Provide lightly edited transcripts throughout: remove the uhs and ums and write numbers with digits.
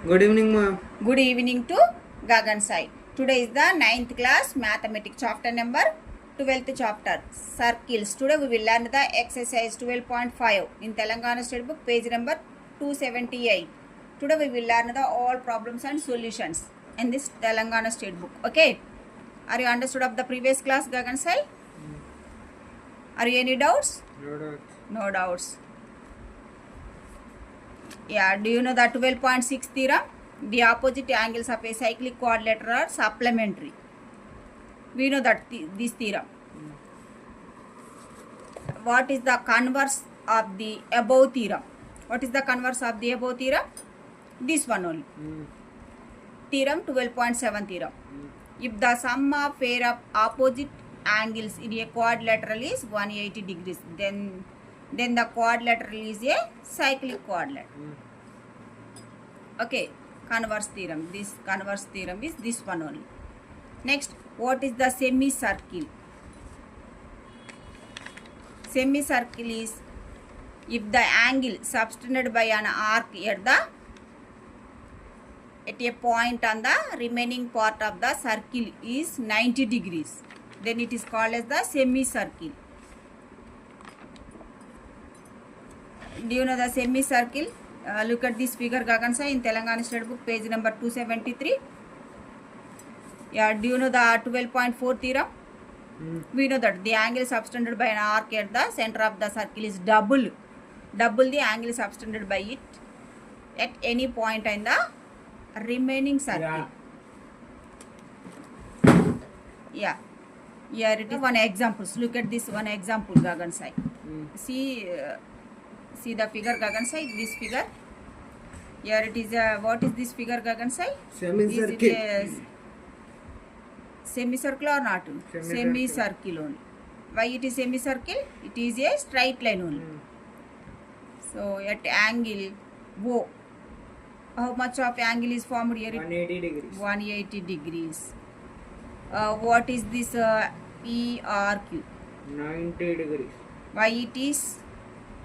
Good evening, ma'am. Good evening to Gagan Sai. Today is the 9th class mathematics chapter number 12th chapter circles. Today we will learn the exercise 12.5 in Telangana State Book page number 278. Today we will learn the all problems and solutions in this Telangana State Book. Okay. Are you understood of the previous class, Gagan Sai? Are you any doubts? No doubt. No doubts. Yeah, do you know the 12.6 theorem? The opposite angles of a cyclic quadrilateral are supplementary. We know that this theorem. What is the converse of the above theorem? What is the converse of the above theorem? This one only. Theorem 12.7 theorem. If the sum of pair of opposite angles in a quadrilateral is 180 degrees, then the quadrilateral is a cyclic quadrilateral. Okay, converse theorem. This converse theorem is this one only. Next, what is the semicircle? Semicircle is if the angle subtended by an arc at a point on the remaining part of the circle is 90 degrees, then it is called as the semicircle. Do you know the semicircle? Look at this figure, Gagan Sai, in Telangana State Book, page number 273. Yeah, do you know the 12.4 theorem? We know that the angle subtended by an arc at the center of the circle is double the angle subtended by it at any point in the remaining circle. Yeah. Here it is one example. Look at this one example, Gagan Sai. See the figure, Gagan Sai, this figure. Here it is what is this figure, Gagan Sai? Semicircle. Is it a semicircle or not? Semicircle only. Why it is semicircle? It is a straight line only. So at angle O, how much of angle is formed here? 180 degrees. 180 degrees. What is this PRQ? 90 degrees. Why it is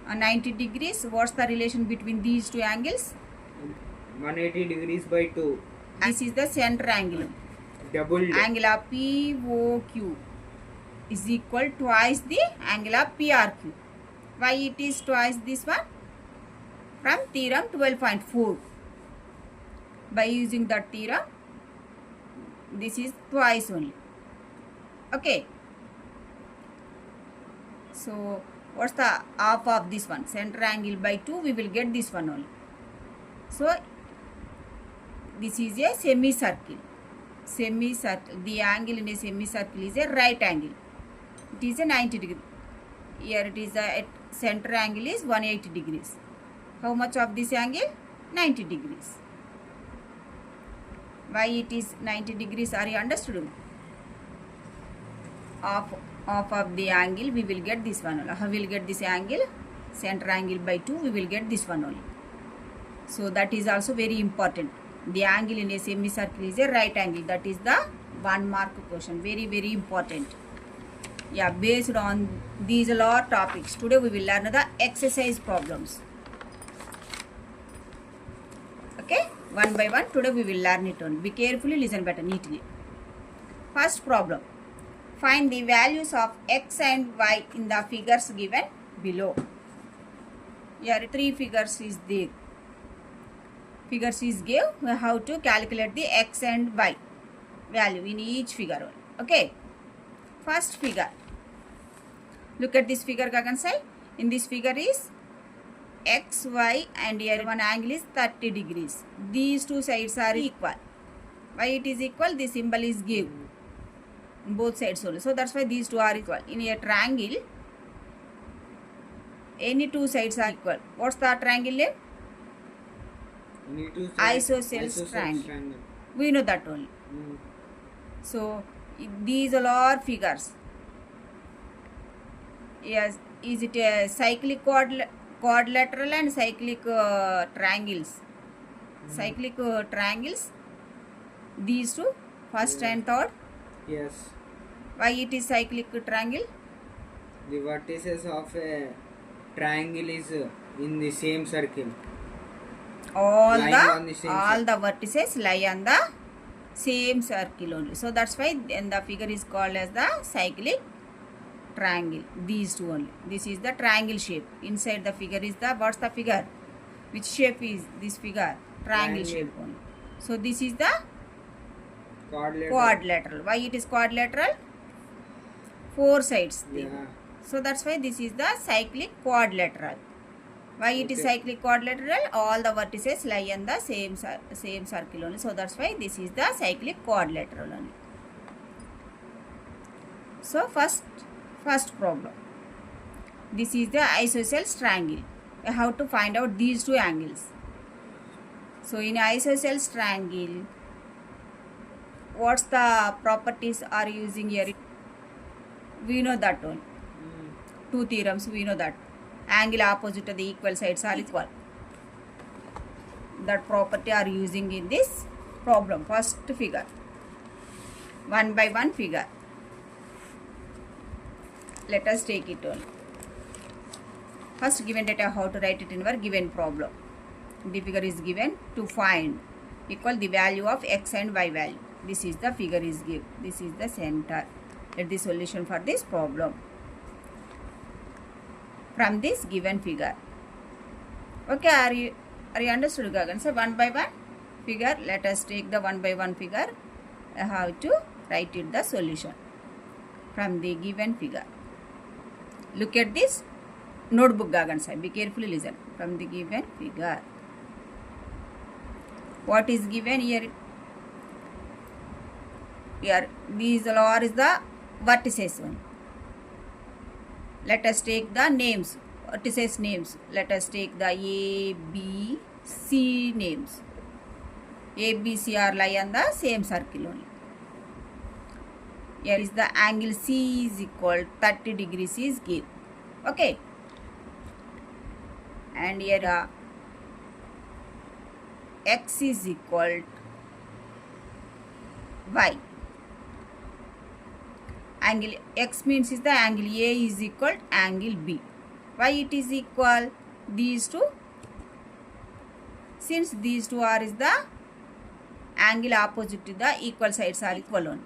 90 degrees? What's the relation between these two angles? 180 degrees by 2. This is the center angle. Double. Angle of POQ is equal twice the angle of PRQ. Why it is twice this one? From theorem 12.4. By using that theorem, this is twice only. Okay. So, what's the half of this one? Center angle by 2, we will get this one only. So, this is a semicircle. Semicircle. The angle in a semicircle is a right angle. It is a 90 degree. Here it is at center angle is 180 degrees. How much of this angle? 90 degrees. Why it is 90 degrees? Are you understood? Half of the angle we will get this one only. How will get this angle? Center angle by 2 we will get this one only. So that is also very important. The angle in a semicircle is a right angle. That is the 1 mark question. Very, very important. Yeah, based on these all topics, today we will learn the exercise problems. Okay, one by one. Today we will learn it only. Be carefully, listen better, neatly. First problem. Find the values of x and y in the figures given below. Here 3 figures is there. Figures is give. We have to calculate the x and y value in each figure. Okay. First figure. Look at this figure, Gagan Sai. In this figure is x, y, and here one angle is 30 degrees. These two sides are equal. Why it is equal? The symbol is give. Both sides only. So that's why these two are equal. In a triangle, any two sides are equal. What's the triangle name? Isosceles triangle. We know that only. So these all are figures. Yes, is it a cyclic quadrilateral and cyclic triangles? Cyclic triangles. These two, first and third. Yes. Why it is cyclic triangle? The vertices of a triangle is in the same circle. all Lying the on the same all circle. the vertices lie on the same circle only. So that's why then the figure is called as the cyclic triangle. These two only. This is the triangle shape. Inside the figure is the, what's the figure? Which shape is this figure? Triangle shape only. So this is the quadrilateral. Why it is quadrilateral? 4 sides. Yeah. So that's why this is the cyclic quadrilateral. Why it is cyclic quadrilateral? All the vertices lie on the same circle only. So that's why this is the cyclic quadrilateral only. So first problem. This is the isosceles triangle. We have to find out these two angles. So in isosceles triangle, what's the properties are using here? We know that one. 2 theorems, we know that. Angle opposite to the equal sides are equal. That property are using in this problem. First figure. 1 by 1 figure. Let us take it on. First given data, how to write it in our given problem. The figure is given to find equal the value of x and y value. This is the figure is given. This is the center. Let the solution for this problem from this given figure. Okay, are you understood, Gagan? So 1 by 1 figure. Let us take the 1 by 1 figure. How to write it the solution from the given figure. Look at this notebook, Gagan sir. Be carefully listen. From the given figure. What is given here? Here, these are is the vertices one. Let us take the names, vertices names. Let us take the A, B, C names. A, B, C are lie on the same circle only. Here is the angle C is equal 30 degrees is given. Okay. And here X is equal Y. Angle X means is the angle A is equal to angle B. Why it is equal? These two. Since these two are is the angle opposite to the equal sides are equal on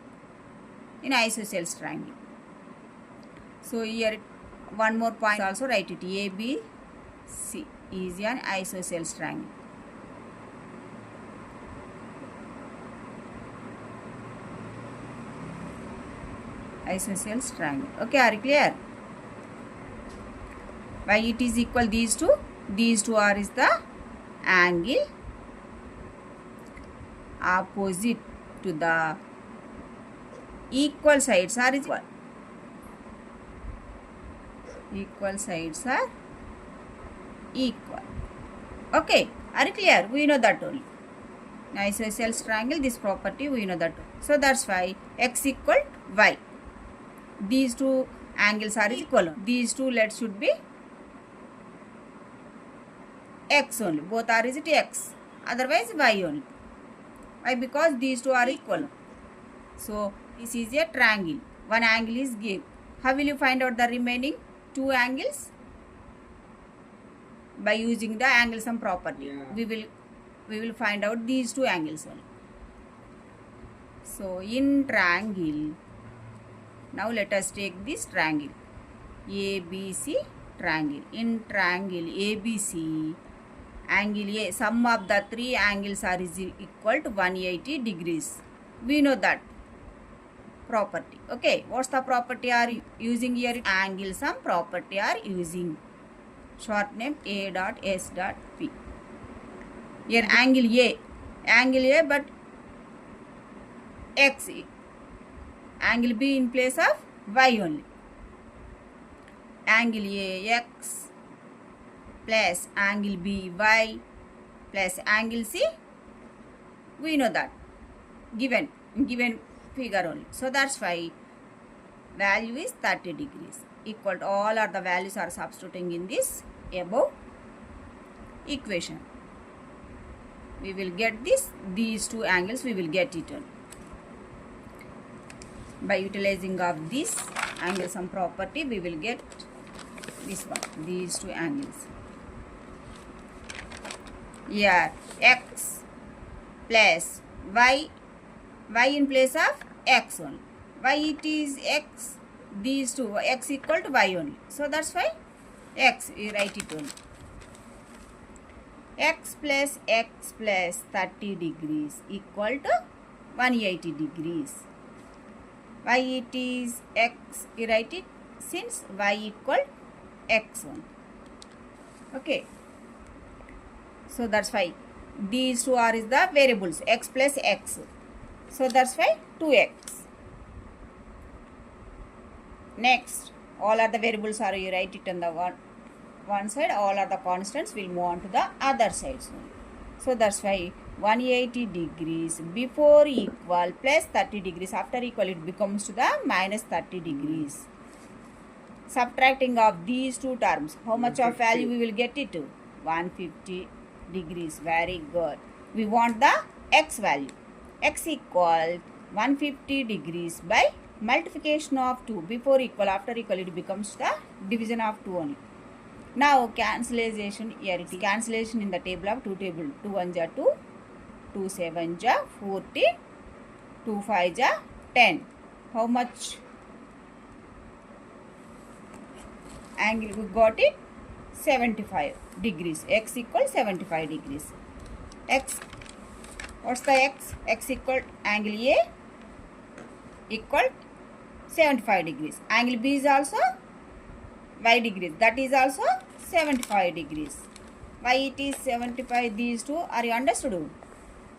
in isosceles triangle. So here one more point also write it. A, B, C is an isosceles triangle. Isosceles triangle. Okay, are you clear? Why it is equal these two? These two are is the angle opposite to the equal sides are equal. Equal sides are equal. Okay, are you clear? We know that only. In isosceles triangle, this property we know that. So that's why x equal to y. These two angles are equal. These two let should be x only. Both are is it x. Otherwise y only. Why? Because these two are equal. So this is a triangle. One angle is given. How will you find out the remaining two angles? By using the angle sum property. Yeah. We will find out these two angles only. So in triangle, now let us take this triangle. ABC triangle. In triangle ABC, angle A, sum of the three angles are is equal to 180 degrees. We know that property. Okay, what's the property are using here? Angle sum property are using. Short name A dot S dot P. Here angle A, but X. Angle B in place of Y only. Angle A X plus angle B Y plus angle C. We know that given figure only. So that's why value is 30 degrees. Equal to all are the values are substituting in this above equation. We will get these two angles we will get it on. By utilizing of this angle sum property, we will get this one, these two angles. Here x plus y in place of x only. Why it is x? These two, x equal to y only. So that's why x, we write it only. X plus 30 degrees equal to 180 degrees. Why it is x? We write it since y equal x only. Okay. So that's why these two are is the variables, x plus x. So that's why 2x. Next, all are the variables are, you write it on the one side, all are the constants, will move on to the other side. So that's why 180 degrees before equal plus 30 degrees after equal, it becomes to the minus 30 degrees. Subtracting of these two terms, how much of value we will get it to? 150 degrees. Very good. We want the x value. X equal 150 degrees by multiplication of 2. Before equal, after equal, it becomes the division of 2 only. Now cancellation, here it is cancellation in the table of 2 table. 2 1 ja 2, 2 7 ja 40, 2 5 ja 10. How much angle we got it? 75 degrees. X equal 75 degrees. X, what's the x? X equal angle A equal 75 degrees. Angle B is also y degrees. That is also 75 degrees. Why it is 75? These two, are you understood?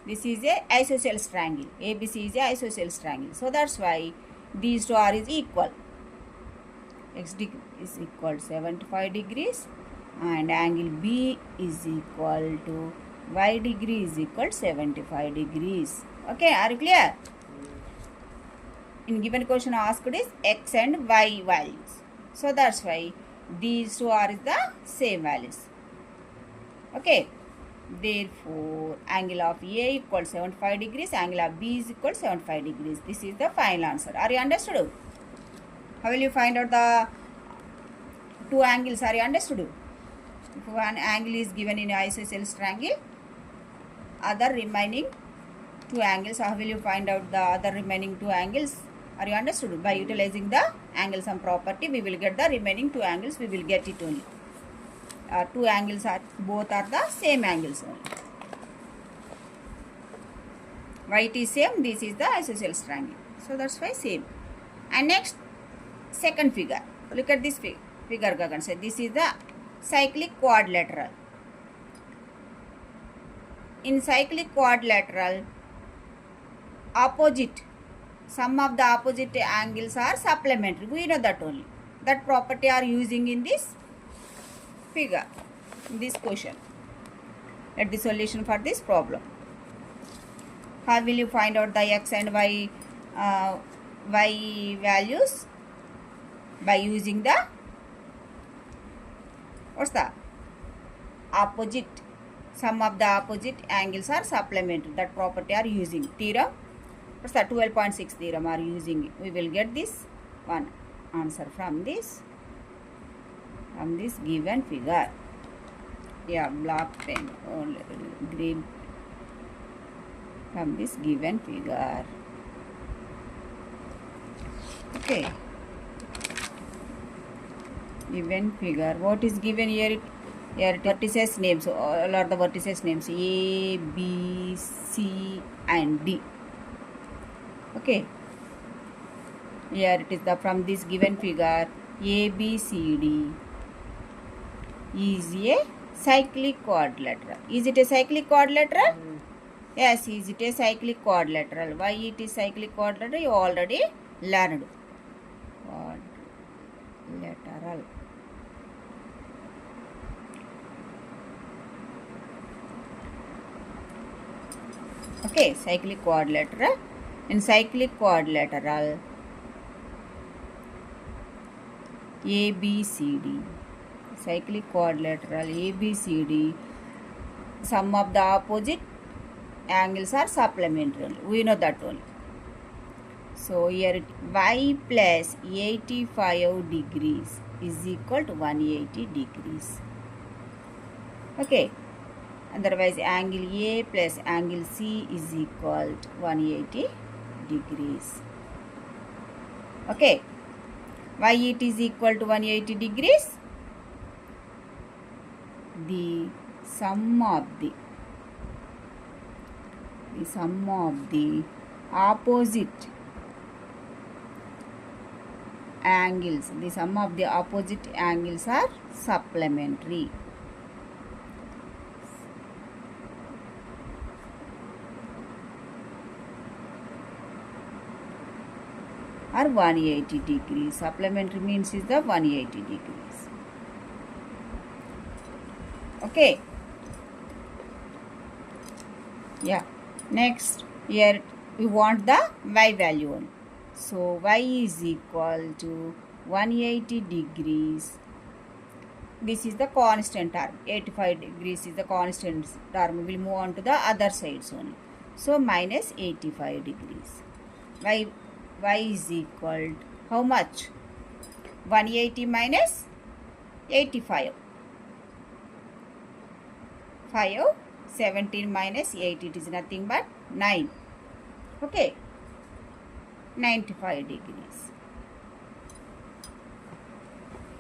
This is a isosceles triangle. ABC is a isosceles triangle. So that's why these two are is equal. X is equal to 75 degrees and angle B is equal to y degree is equal to 75 degrees. Okay, are you clear? In given question asked is x and y values. So that's why these two are the same values. Okay. Therefore, angle of A equals 75 degrees, angle of B is equal to 75 degrees. This is the final answer. Are you understood? How will you find out the two angles? Are you understood? If one angle is given in isosceles triangle, other remaining two angles, how will you find out the other remaining two angles? Are you understood? By utilizing the angle sum property, we will get the remaining two angles. We will get it only. Two angles are both are the same angles only. Why it is same? This is the isosceles triangle. So that's why same. And next, second figure. Look at this figure. Gagan. This is the cyclic quadrilateral. In cyclic quadrilateral, opposite, some of the opposite angles are supplementary. We know that only. That property are using in this figure, in this question. Let the solution for this problem. How will you find out the x and y values? By using the, what's the opposite? Some of the opposite angles are supplementary. That property are using. Theorem, what's the 12.6 theorem are using. We will get this one answer from this given figure. Yeah, black pen or green from this given figure. Okay. Given figure. What is given here? Here vertices names. All are the vertices names. A, B, C and D. Okay. Here it is the from this given figure. A, B, C, D is a cyclic quadrilateral. Is it a cyclic quadrilateral? Yes, is it a cyclic quadrilateral? Why it is cyclic quadrilateral? You already learned. Quadrilateral. Okay, cyclic quadrilateral. In cyclic quadrilateral, A, B, C, D. Cyclic quadrilateral A, B, C, D. Some of the opposite angles are supplementary. We know that only. So here y plus 85 degrees is equal to 180 degrees. Okay. Otherwise, angle A plus angle C is equal to 180 degrees. Okay. Why it is equal to 180 degrees? The sum of the opposite angles, are supplementary. Or 180 degrees. Supplementary means is the 180 degrees. Okay. Yeah. Next, here we want the y value only. So y is equal to 180 degrees. This is the constant term. 85 degrees is the constant term. We will move on to the other sides only. So minus 85 degrees. Y is equal to how much? 180 minus 85. 17 minus 8, it is nothing but 9. Okay. 95 degrees.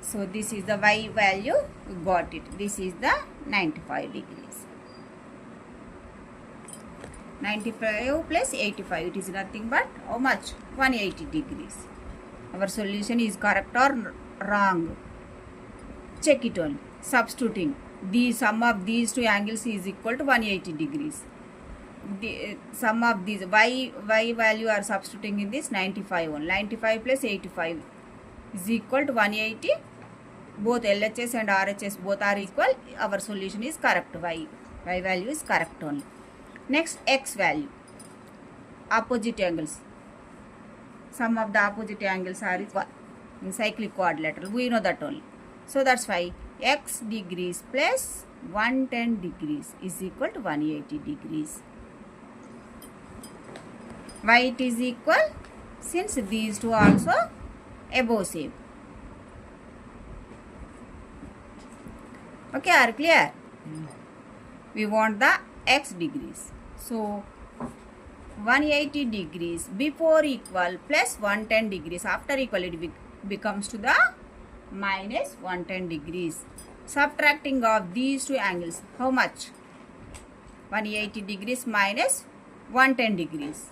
So this is the y value. We got it. This is the 95 degrees. 95 plus 85, it is nothing but how much? 180 degrees. Our solution is correct or wrong? Check it only. Substituting. The sum of these two angles is equal to 180 degrees. The sum of these y value are substituting in this 95 only. 95 plus 85 is equal to 180. Both LHS and RHS both are equal. Our solution is correct. Y value is correct only. Next, x value. Opposite angles. Sum of the opposite angles are equal in cyclic quadrilateral. We know that only. So that's why x degrees plus 110 degrees is equal to 180 degrees. Why it is equal? Since these two are also above same. Okay, are clear? We want the x degrees. So 180 degrees before equal plus 110 degrees after equal, it becomes to the minus 110 degrees. Subtracting of these two angles, how much? 180 degrees minus 110 degrees.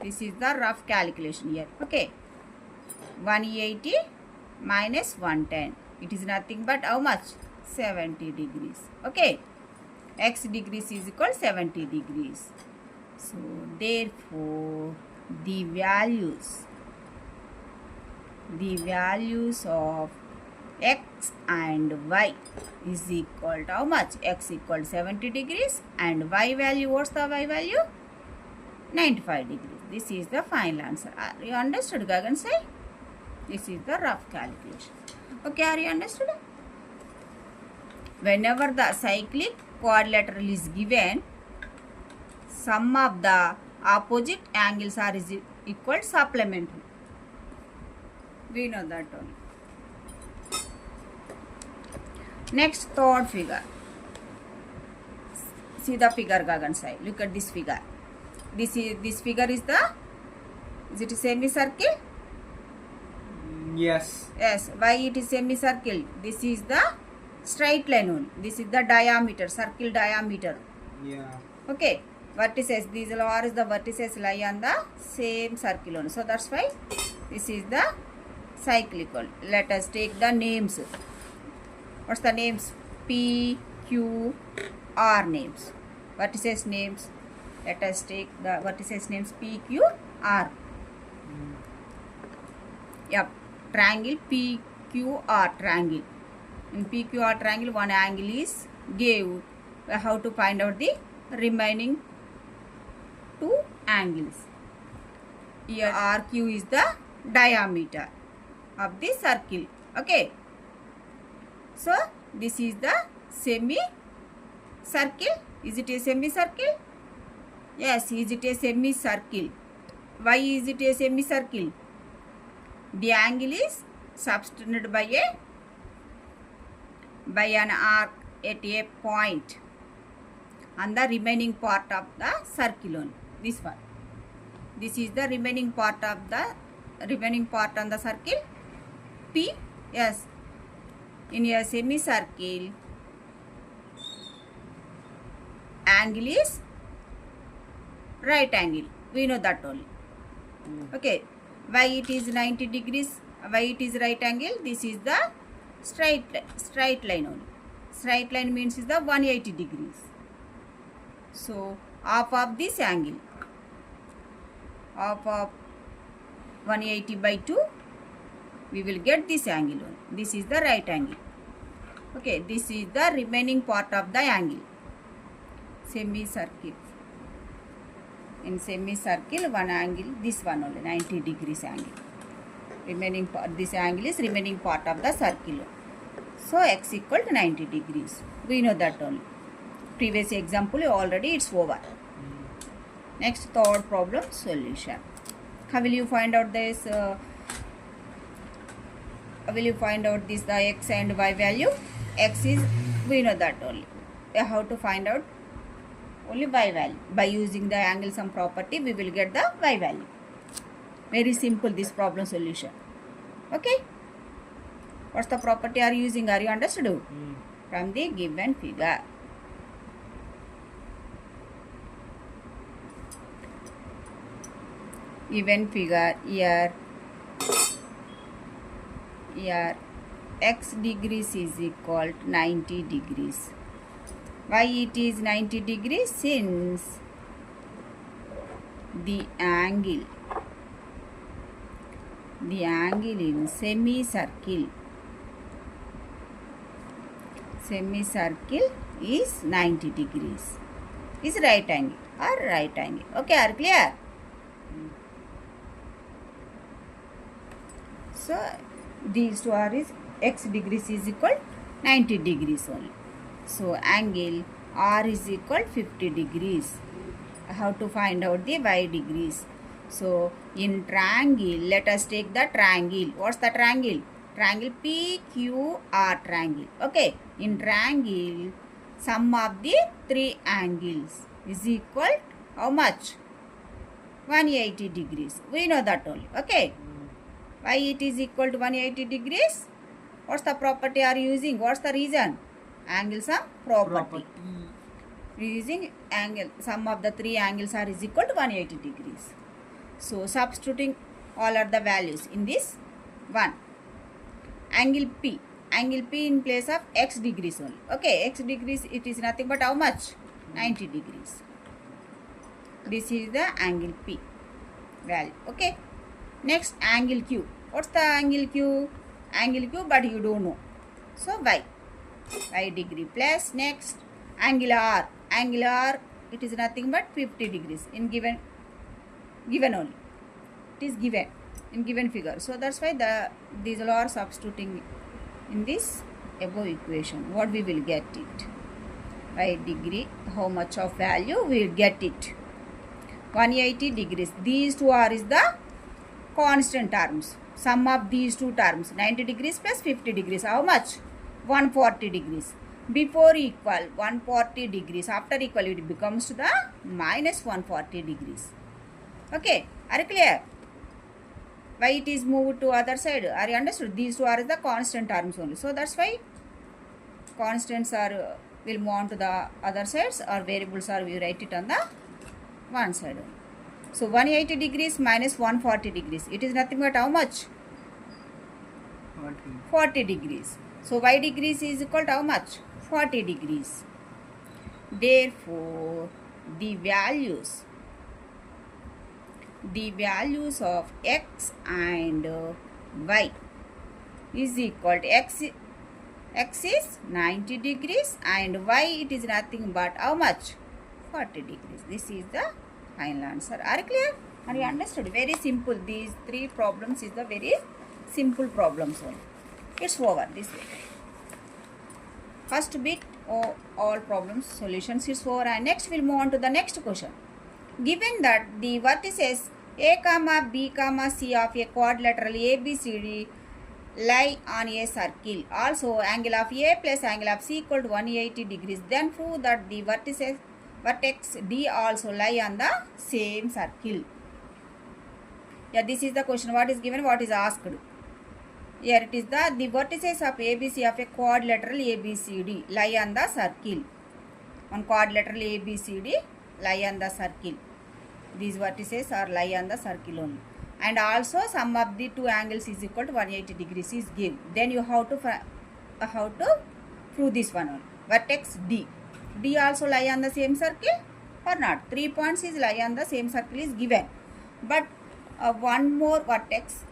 This is the rough calculation here. Okay. 180 minus 110. It is nothing but how much? 70 degrees. Okay. X degrees is equal to 70 degrees. So, therefore, the values of x and y is equal to how much? X equal to 70 degrees and y value, what's the y value? 95 degrees. This is the final answer. Are you understood, Gagan Sai? This is the rough calculation. Okay, are you understood? Whenever the cyclic quadrilateral is given, sum of the opposite angles are equal supplementary. We know that only. Next, third figure. See the figure, Gagan Sai. Look at this figure. This figure is it a semicircle? Yes. Yes. Why it is semicircle? This is the straight line only. This is the diameter, circle diameter. Yeah. Okay. Vertices. These are the vertices lie on the same circle only. So that's why this is the cyclical. Let us take the names. What's the names? P, Q, R names. Vertices names. Let us take the vertices names P, Q, R. Yep. Triangle P, Q, R triangle. In P, Q, R triangle, one angle is gave. How to find out the remaining two angles? Here RQ is the diameter of the circle. Okay. So this is the semicircle. Is it a semicircle? Yes. Is it a semicircle? Why is it a semicircle? The angle is subtended by an arc at a point on the remaining part of the circle only. This one. This is the remaining part on the circle P. Yes. In a semicircle, angle is right angle. We know that only. Okay. Why it is 90 degrees? Why it is right angle? This is the straight line only. Straight line means is the 180 degrees. So half of this angle, half of 180 by 2, we will get this angle only. This is the right angle. Okay, this is the remaining part of the angle. Semicircle. In semicircle, one angle, this one only, 90 degrees angle. Remaining part, this angle is remaining part of the circle. So x equal to 90 degrees. We know that only. Previous example already it's over. Next, third problem solution. How will you find out this? The x and y value? X is, we know that only. How to find out? Only y value. By using the angle sum property, we will get the y value. Very simple, this problem solution. Okay? What's the property are you using? Are you understood? From the given figure. Given figure here x degrees is equal to 90 degrees. Why it is 90 degrees? Since the angle in semicircle is 90 degrees. Is right angle or right angle. Okay, are clear? So these two are is x degrees is equal 90 degrees only. So angle R is equal 50 degrees. I have to find out the y degrees. So in triangle, let us take the triangle. What's the triangle? Triangle PQR triangle. Okay. In triangle, sum of the three angles is equal to how much? 180 degrees. We know that only. Okay. Why it is equal to 180 degrees? What's the property are you using? What's the reason? Angle sum property. We are using angle. Sum of the three angles are is equal to 180 degrees. So substituting all are the values in this one. Angle P. Angle P in place of x degrees only. Okay, x degrees it is nothing but how much? 90 degrees. This is the angle P value. Okay. Next, angle Q. What's the angle Q? Angle Q, but you don't know. So y degree plus. Next, angle R. Angle R, it is nothing but 50 degrees in given only. It is given in given figure. So that's why these all are substituting in this above equation. What we will get it? Y degree, how much of value we will get it? 180 degrees. These two are is the constant terms. Sum of these two terms, 90 degrees plus 50 degrees. How much? 140 degrees. Before equal 140 degrees. After equal it becomes to the minus 140 degrees. Okay. Are you clear? Why it is moved to other side? Are you understood? These two are the constant terms only. So that's why constants are will move on to the other sides, or variables are we write it on the one side only. So 180 degrees minus 140 degrees. It is nothing but how much? 40 degrees. So y degrees is equal to how much? 40 degrees. Therefore, the values of x and y is equal to x is 90 degrees and y it is nothing but how much? 40 degrees. This is the final answer. Are you clear? Are you understood? Very simple. These three problems is the very simple problems only. It's over this way. First bit all problems solutions is over, and next we'll move on to the next question. Given that the vertices A, B, C of a quadrilateral ABCD lie on a circle. Also, angle of A plus angle of C equal to 180 degrees. Then prove that the vertex D also lie on the same circle. Yeah, this is the question. What is given? What is asked? Here it is the vertices of ABC of a quadrilateral ABCD lie on the circle. On quadrilateral ABCD lie on the circle. These vertices are lie on the circle only. And also sum of the two angles is equal to 180 degrees is given. Then you have to prove this one only. Vertex D. D also lie on the same circle or not? 3 points is lie on the same circle is given. But one more vertex,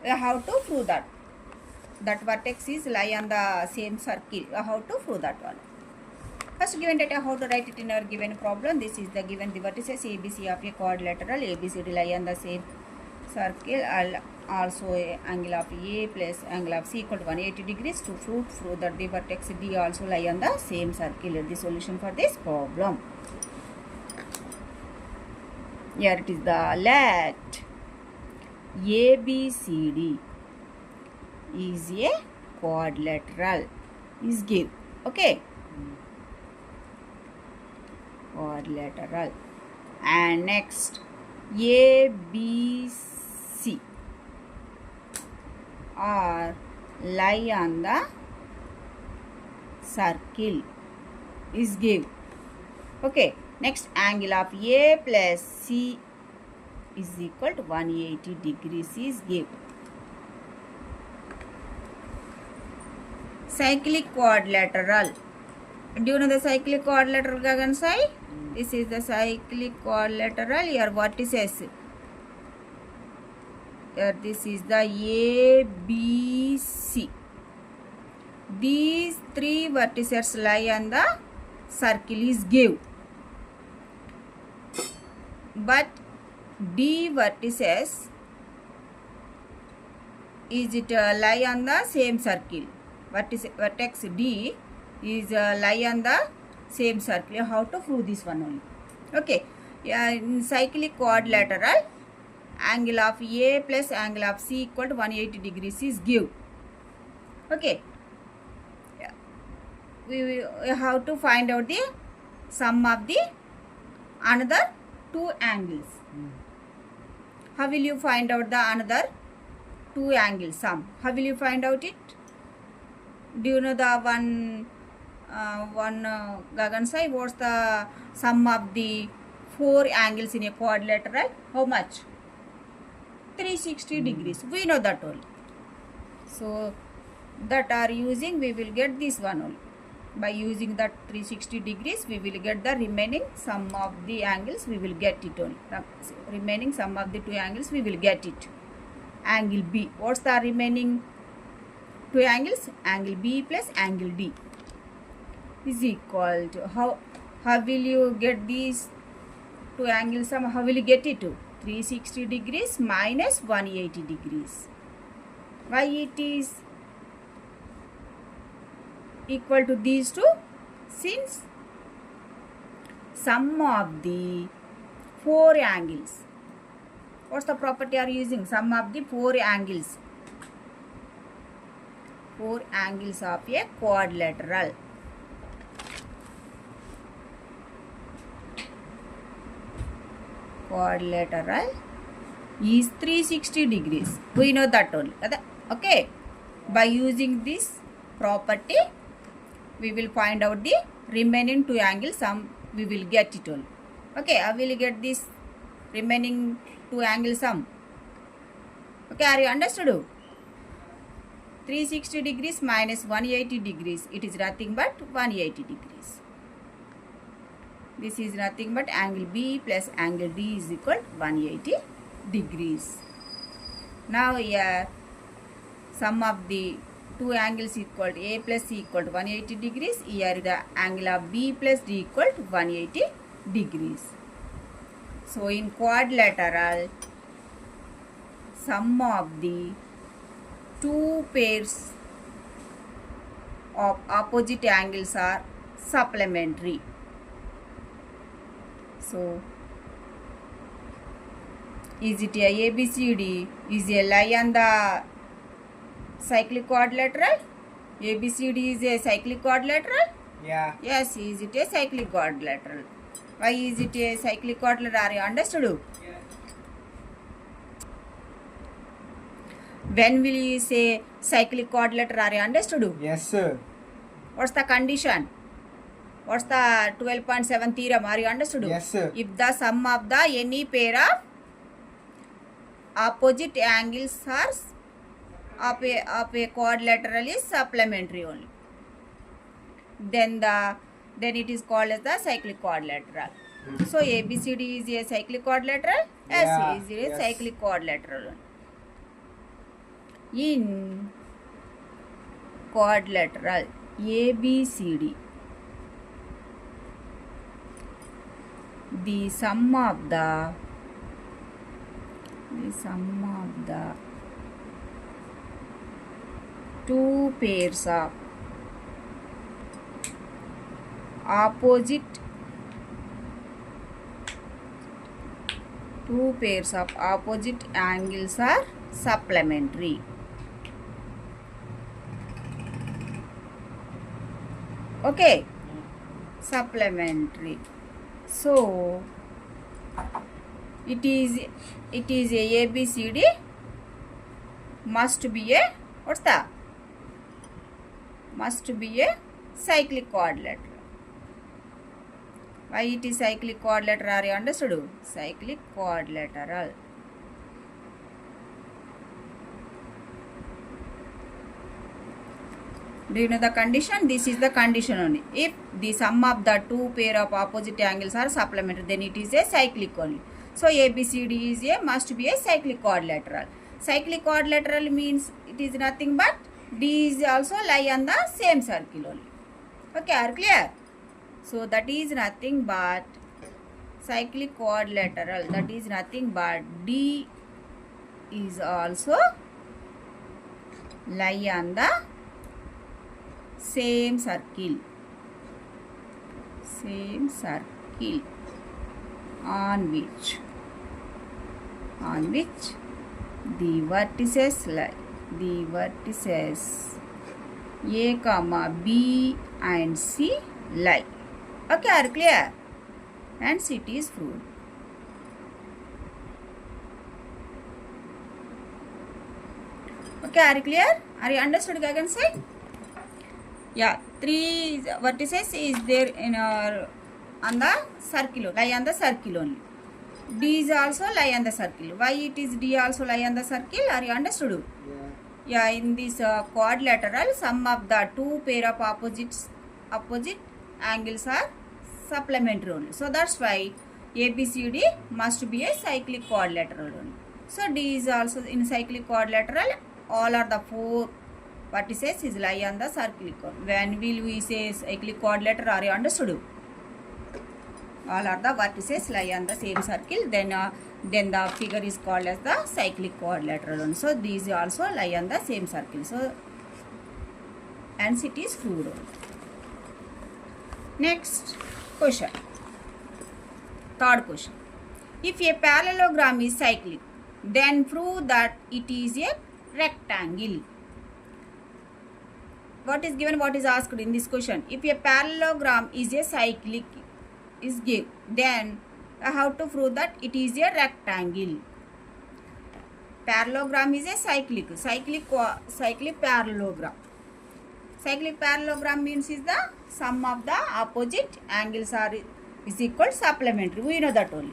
we have to prove that. That vertex is lie on the same circle. We have to prove that one. First given data, how to write it in our given problem. This is the given the vertices ABC of a quadrilateral ABCD lie on the same circle. Also angle of A plus angle of C equal to 180 degrees. To prove that the vertex D also lie on the same circle. The solution for this problem. Here it is the let ABCD is a quadrilateral is give. Okay. Quadrilateral. And next ABC are lie on the circle is give. Okay. Next angle of A plus C is equal to 180 degrees is give. Cyclic quadrilateral. Do you know the cyclic quadrilateral, Gagan Sai? This is the cyclic quadrilateral. Here vertices. Here this is the ABC. These three vertices lie on the circle is give. But D vertices is it lie on the same circle. Vertex D is lie on the same circle. How to prove this one only? Okay. Yeah, in cyclic quadrilateral, angle of A plus angle of C equal to 180 degrees is give. Okay. Yeah. We have to find out the sum of the another two angles. How will you find out the another two angles sum? How will you find out it? Do you know the one Gagan Sai? What's the sum of the four angles in a quadrilateral? How much? 360 degrees. We know that only. So that are using, we will get this one only. By using that 360 degrees, we will get the remaining sum of the angles. We will get it only. Remaining sum of the two angles, we will get it. Angle B. What's the remaining two angles? Angle B plus angle D is equal to how will you get these two angles sum? How will you get it to 360 degrees minus 180 degrees? Why it is equal to these two? Since sum of the four angles. What's the property are using? Sum of the four angles. Four angles of a quadrilateral. Quadrilateral is 360 degrees. We know that only. Okay. By using this property, we will find out the remaining two angles sum. We will get it only. Okay. I will get this remaining two angles sum. Okay. Are you understood? 360 degrees minus 180 degrees. It is nothing but 180 degrees. This is nothing but angle B plus angle D is equal to 180 degrees. Now here sum of the two angles equal to A plus C equal to 180 degrees. Here the angle of B plus D equal to 180 degrees. So in quadrilateral, sum of the two pairs of opposite angles are supplementary. So is it a ABCD is a lie on the cyclic quadrilateral? ABCD is a cyclic quadrilateral? Yeah. Yes, is it a cyclic quadrilateral? Why is it a cyclic quadrilateral? Are you understood? Yes. When will you say cyclic quadrilateral? Are you understood? Yes, sir. What's the condition? What's the 12.7 theorem? Are you understood? Yes, sir. If the sum of the any pair of opposite angles are of a quadrilateral is supplementary only, then it is called as the cyclic quadrilateral. So ABCD is a cyclic quadrilateral. Yeah, Yes, is a yes. cyclic quadrilateral. In quadrilateral ABCD, the sum of the two pairs of opposite angles are supplementary. Okay, supplementary. So it is a ABCD must be a cyclic quadrilateral. Why it is cyclic quadrilateral? Are you understood? Cyclic quadrilateral. Do you know the condition? This is the condition only. If the sum of the two pair of opposite angles are supplementary, then it is a cyclic only. So ABCD is must be a cyclic quadrilateral. Cyclic quadrilateral means it is nothing but D is also lie on the same circle only. Okay, are clear? So that is nothing but cyclic quadrilateral. That is nothing but D is also lie on the same circle on which the vertices lie. The vertices A, B and C lie. Okay, are clear? Hence it is proved. Okay, are you clear? Are you understood? I can say? Yeah, three vertices is there in our on the circle, lie on the circle only. D is also lie on the circle. Why it is D also lie on the circle? Are you understood? Yeah, in this quadrilateral, sum of the two pair of opposite angles are supplementary only. So that's why ABCD must be a cyclic quadrilateral only. So D is also in cyclic quadrilateral. All are the four vertices is lie on the circle. When will we say cyclic quadrilateral? Are you understood? All are the vertices lie on the same circle. Then the figure is called as the cyclic quadrilateral. So these also lie on the same circle. So hence it is proved. Next question. Third question. If a parallelogram is cyclic, then prove that it is a rectangle. What is given? What is asked in this question? If a parallelogram is a cyclic, is given, then I have to prove that it is a rectangle. Parallelogram is a cyclic parallelogram. Cyclic parallelogram means is the sum of the opposite angles are is equal supplementary. We know that only.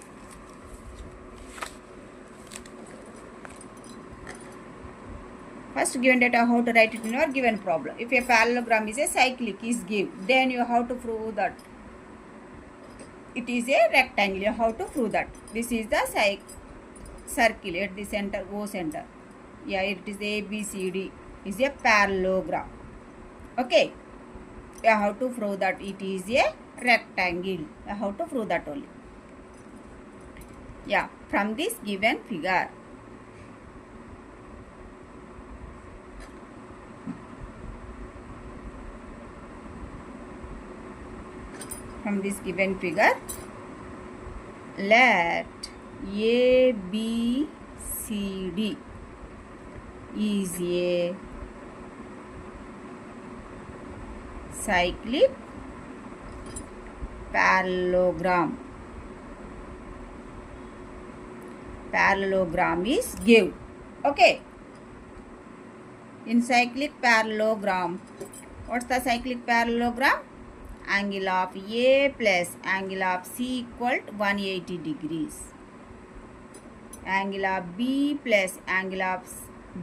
First given data, how to write it in your given problem. If a parallelogram is a cyclic is given, then you have to prove that it is a rectangle. You have to prove that this is the circle at the center, O center. Yeah, it is ABCD is a parallelogram. Okay, you have to prove that it is a rectangle. You have to prove that only. Yeah, from this given figure. From this given figure, let ABCD is a cyclic parallelogram. Parallelogram is give. Okay. In cyclic parallelogram, what's the cyclic parallelogram? Angle of A plus angle of C equal to 180 degrees. Angle of B plus angle of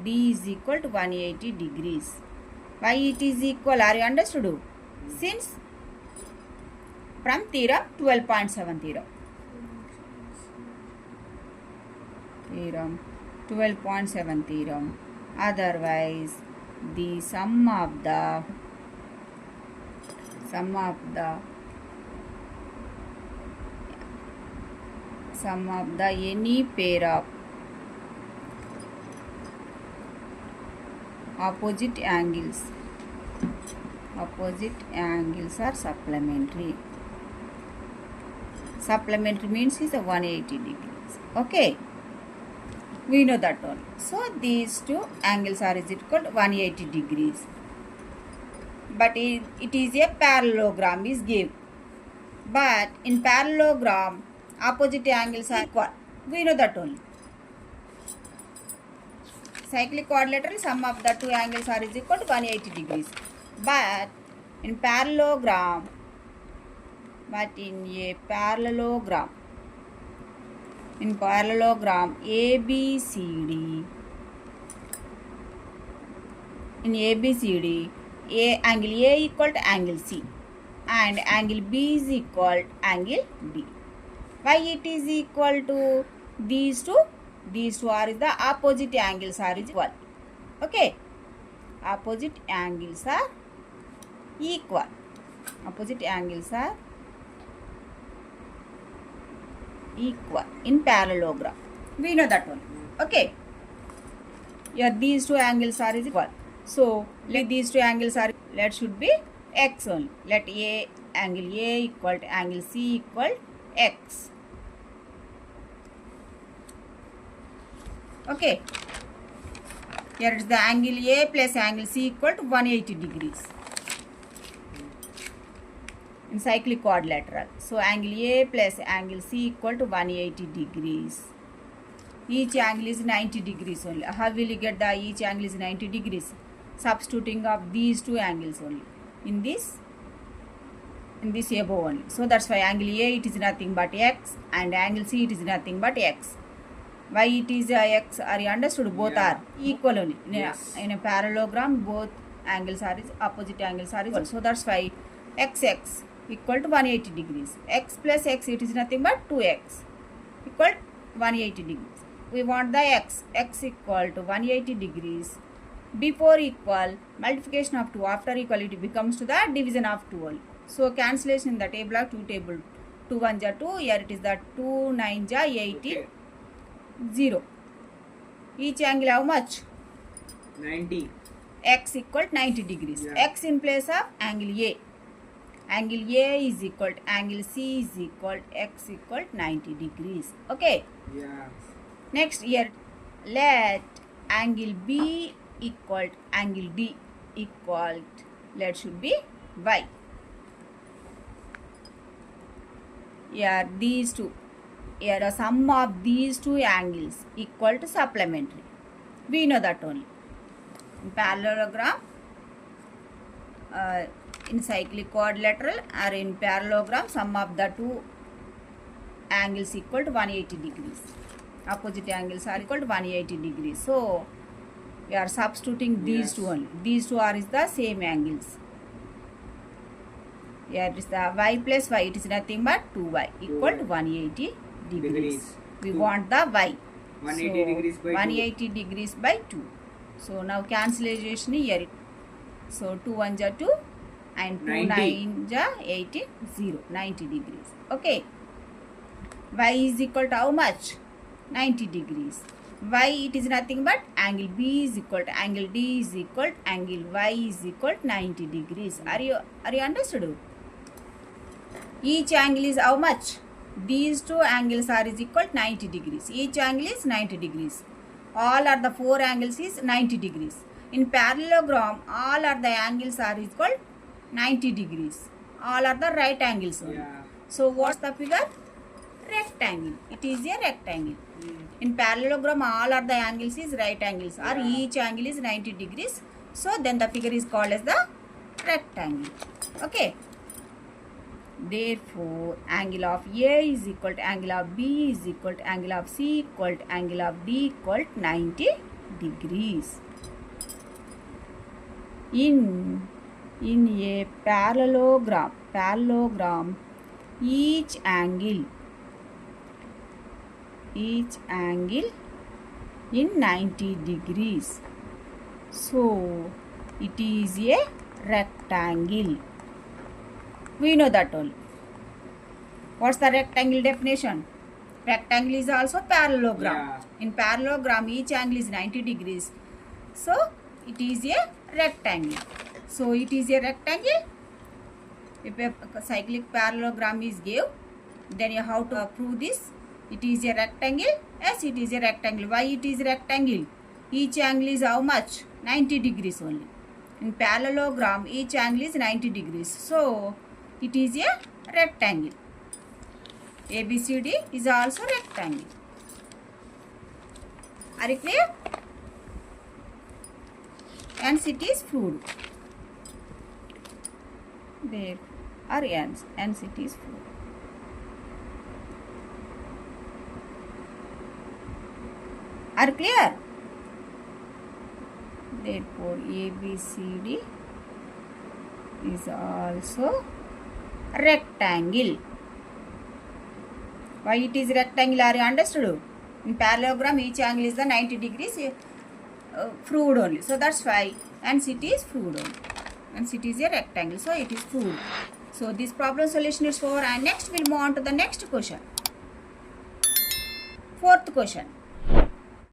D is equal to 180 degrees. Why it is equal? Are you understood? Since from theorem 12.7 theorem. Theorem 12.7 theorem. Otherwise, the sum of the any pair of opposite angles are supplementary. Supplementary means is a 180 degrees. Okay, we know that one. So these two angles are is equal to 180 degrees. But it is a parallelogram is given. But in parallelogram, opposite angles are equal. We know that only. Cyclic quadrilateral, sum of the two angles are is equal to 180 degrees. But in parallelogram, in parallelogram, ABCD, angle A equal to angle C and angle B is equal to angle D. Why it is equal to these two? These two are the opposite angles are equal. Okay, opposite angles are equal. Opposite angles are equal in parallelogram. We know that one. Okay. Here these two angles are equal. So let these two angles are, let should be x only. Let angle A equal to angle C equal x. Okay. Here is the angle A plus angle C equal to 180 degrees. In cyclic quadrilateral. So angle A plus angle C equal to 180 degrees. Each angle is 90 degrees only. How will you get the each angle is 90 degrees? Substituting of these two angles only. In this above only. So that's why angle A it is nothing but x and angle C it is nothing but x. Why it is x? Are you understood? Both are equal only. In a parallelogram, both angles are opposite angles are equal. So that's why x equal to 180 degrees. X plus x it is nothing but 2x equal to 180 degrees. We want the x equal to 180 degrees. Before equal, multiplication of 2. After equal, it becomes to the division of 2 only. So cancellation in the table of 2 table. 2 1 ja 2. Here it is the 2 9 ja 18. 0. Each angle how much? 90. X equal to 90 degrees. Yeah. X in place of angle A. Angle A is equal to angle C is equal to x equal to 90 degrees. Okay. Yeah. Next here, let angle B equal to angle D equal to, let should be y. Here these two. Here the sum of these two angles equal to supplementary. We know that only. In parallelogram, in cyclic quadrilateral or in parallelogram, sum of the two angles equal to 180 degrees. Opposite angles are equal to 180 degrees. So we are substituting these two only. These two are is the same angles. Here is the y plus y. It is nothing but 2y equal to 180 degrees. We want the y. 180 degrees by 180 degrees by 2. So now cancellation here. So 2 1 ja 2 and 2 9 ja 18 0. 90 degrees. Okay. Y is equal to how much? 90 degrees. Y it is nothing but angle B is equal to angle D is equal to angle Y is equal to 90 degrees. Are you understood? Each angle is how much? These two angles are is equal to 90 degrees. Each angle is 90 degrees. All are the four angles is 90 degrees. In parallelogram, all are the angles are equal 90 degrees. All are the right angles only. Yeah. So what's the figure? Rectangle. It is a rectangle. In parallelogram, all are the angles is right angles, or each angle is 90 degrees. So then the figure is called as the rectangle. Okay. Therefore, angle of A is equal to angle of B is equal to angle of C equal to angle of D equal to 90 degrees. In a parallelogram, each angle in 90 degrees. So it is a rectangle. We know that all. What's the rectangle definition? Rectangle is also parallelogram. Yeah. In parallelogram, each angle is 90 degrees. So it is a rectangle. So it is a rectangle. If a cyclic parallelogram is given, then you have to prove this. It is a rectangle. Yes, it is a rectangle. Why it is rectangle? Each angle is how much? 90 degrees only. In parallelogram, each angle is 90 degrees. So it is a rectangle. ABCD is also rectangle. Are you clear? Hence it is fluid. There are hence it is fluid. Are clear? Therefore, ABCD is also rectangle. Why it is rectangle? Are you understood? In parallelogram, each angle is the 90 degrees fluid only. So that's why, and it is fluid only. And it is a rectangle. So it is fluid. So this problem solution is over. And next we'll move on to the next question. Fourth question.